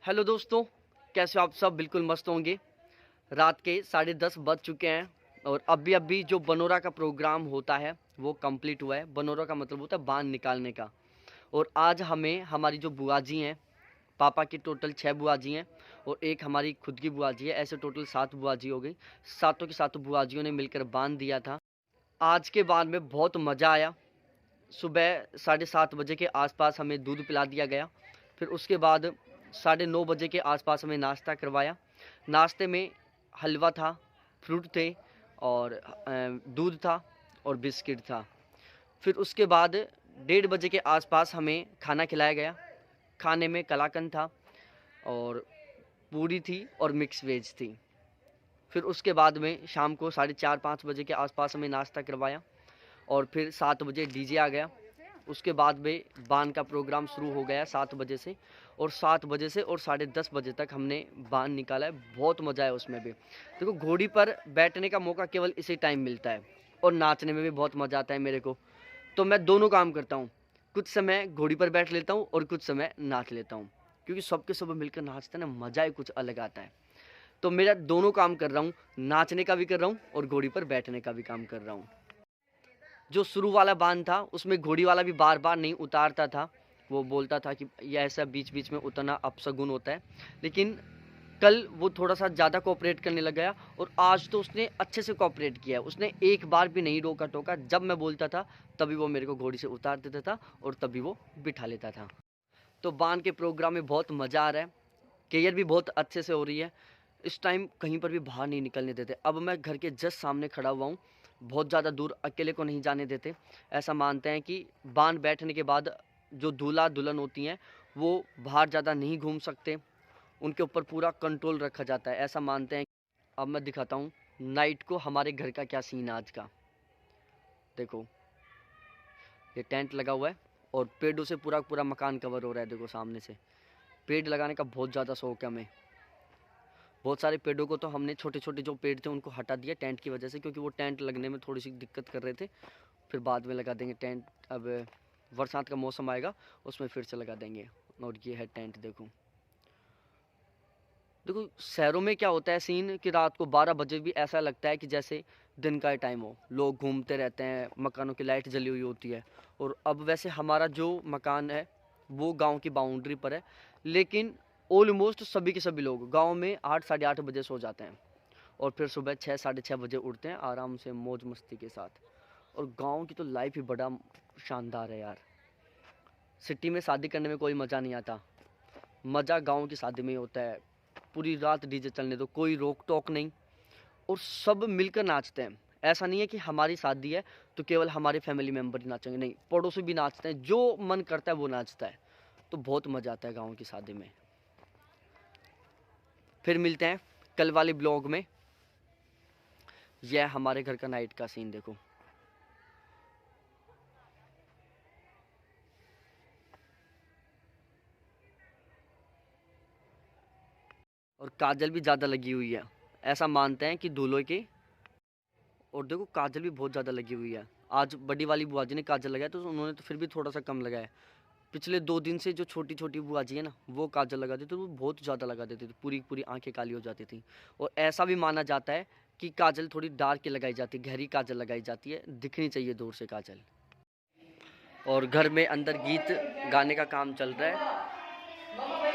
Hello दोस्तों, कैसे हो आप सब? बिल्कुल मस्त होंगे। रात के 10:30 बज चुके हैं और अभी-अभी जो बनोरा का प्रोग्राम होता है वो कंप्लीट हुआ है। बनोरा का मतलब होता है बाँध निकालने का। और आज हमें हमारी जो बुआ जी हैं, पापा की टोटल 6 बुआ जी हैं और एक हमारी खुद की बुआ जी है, ऐसे टोटल 7 बुआ जी हो गई। सातों की सातों बुआ जियों ने मिलकर बाँध दिया था। आज के बाँध में बहुत मज़ा आया। सुबह 7:30 बजे के आसपास हमें दूध पिला दिया गया। फिर उसके बाद 9:30 बजे के आसपास हमें नाश्ता करवाया। नाश्ते में हलवा था, फ्रूट थे और दूध था और बिस्किट था। फिर उसके बाद 1:30 बजे के आसपास हमें खाना खिलाया गया। खाने में कलाकंद था और पूरी थी और मिक्स वेज थी। फिर उसके बाद में शाम को 4:30-5 बजे के आसपास हमें नाश्ता करवाया और फिर 7 बजे डीजे आ गया। उसके बाद में बाँध का प्रोग्राम शुरू हो गया 7 बजे से और 7 बजे से और 10:30 बजे तक हमने बाँध निकाला है। बहुत मज़ा आया उसमें भी। देखो, घोड़ी पर बैठने का मौका केवल इसी टाइम मिलता है और नाचने में भी बहुत मज़ा आता है मेरे को। तो मैं दोनों काम करता हूँ। कुछ समय घोड़ी पर बैठ लेता हूँ और कुछ समय नाच लेता हूँ, क्योंकि सब के सब मिलकर नाचते हैं ना, मज़ा ही कुछ अलग आता है। तो मेरा दोनों काम कर रहा हूँ, नाचने का भी कर रहा हूँ और घोड़ी पर बैठने का भी काम कर रहा हूँ। जो शुरू वाला बाँध था उसमें घोड़ी वाला भी बार-बार नहीं उतारता था। वो बोलता था कि ये ऐसा बीच-बीच में उतरना अपशगुन होता है। लेकिन कल वो थोड़ा-सा ज़्यादा कोऑपरेट करने लग गया और आज तो उसने अच्छे से कोऑपरेट किया है। उसने एक बार भी नहीं रोका-टोका। जब मैं बोलता था तभी वो मेरे को घोड़ी से उतार देता था और तभी वो बिठा लेता था। तो बाँध के प्रोग्राम में बहुत मज़ा आ रहा है। केयर भी बहुत अच्छे से हो रही है। इस टाइम कहीं पर भी बाहर नहीं निकलने देते। अब मैं घर के जस्ट सामने खड़ा हुआ हूँ। बहुत ज़्यादा दूर अकेले को नहीं जाने देते। ऐसा मानते हैं कि बाँध बैठने के बाद जो दूल्हा-दुल्हन होती हैं, वो बाहर ज़्यादा नहीं घूम सकते। उनके ऊपर पूरा कंट्रोल रखा जाता है, ऐसा मानते हैं। अब मैं दिखाता हूँ नाइट को हमारे घर का क्या सीन है आज का। देखो, ये टेंट लगा हुआ है और पेड़ों से पूरा मकान कवर हो रहा है। देखो सामने से। पेड़ लगाने का बहुत ज़्यादा शौक है हमें। बहुत सारे पेड़ों को तो हमने छोटे-छोटे जो पेड़ थे उनको हटा दिया टेंट की वजह से, क्योंकि वो टेंट लगने में थोड़ी-सी दिक्कत कर रहे थे। फिर बाद में लगा देंगे टेंट। अब बरसात का मौसम आएगा उसमें फिर से लगा देंगे। और ये है टेंट। देखो, देखो शहरों में क्या होता है सीन कि रात को 12 बजे भी ऐसा लगता है कि जैसे दिन का टाइम हो। लोग घूमते रहते हैं, मकानों की लाइट जली हुई होती है। और अब वैसे हमारा जो मकान है वो गांव की बाउंड्री पर है, लेकिन ऑलमोस्ट सभी के सभी लोग गांव में 8 साढ़े 8 बजे सो जाते हैं और फिर सुबह 6 साढ़े 6 बजे उठते हैं आराम से मौज मस्ती के साथ। और गांव की तो लाइफ ही बड़ा शानदार है यार। सिटी में शादी करने में कोई मज़ा नहीं आता। मज़ा गांव की शादी में ही होता है। पूरी रात डीजे चलने दो, कोई रोक टोक नहीं और सब मिलकर नाचते हैं। ऐसा नहीं है कि हमारी शादी है तो केवल हमारे फैमिली मेम्बर ही नाचेंगे, नहीं, पड़ोसी भी नाचते हैं। जो मन करता है वो नाचता है। तो बहुत मज़ा आता है गाँव की शादी में। फिर मिलते हैं कल वाले ब्लॉग में। यह हमारे घर का नाइट का सीन देखो। और काजल भी ज़्यादा लगी हुई है। ऐसा मानते हैं कि दूल्हे के। और देखो काजल भी बहुत ज़्यादा लगी हुई है। आज बड़ी वाली बुआ जी ने काजल लगाया तो उन्होंने तो फिर भी थोड़ा सा कम लगाया। पिछले 2 दिन से जो छोटी-छोटी बुआ जी है ना, वो काजल लगाती थी तो वो बहुत ज़्यादा लगा देती थी, पूरी-पूरी आँखें काली हो जाती थी। और ऐसा भी माना जाता है कि काजल थोड़ी डार्क लगाई जाती है, गहरी काजल लगाई जाती है, दिखनी चाहिए दूर से काजल। और घर में अंदर गीत गाने का काम चल रहा है।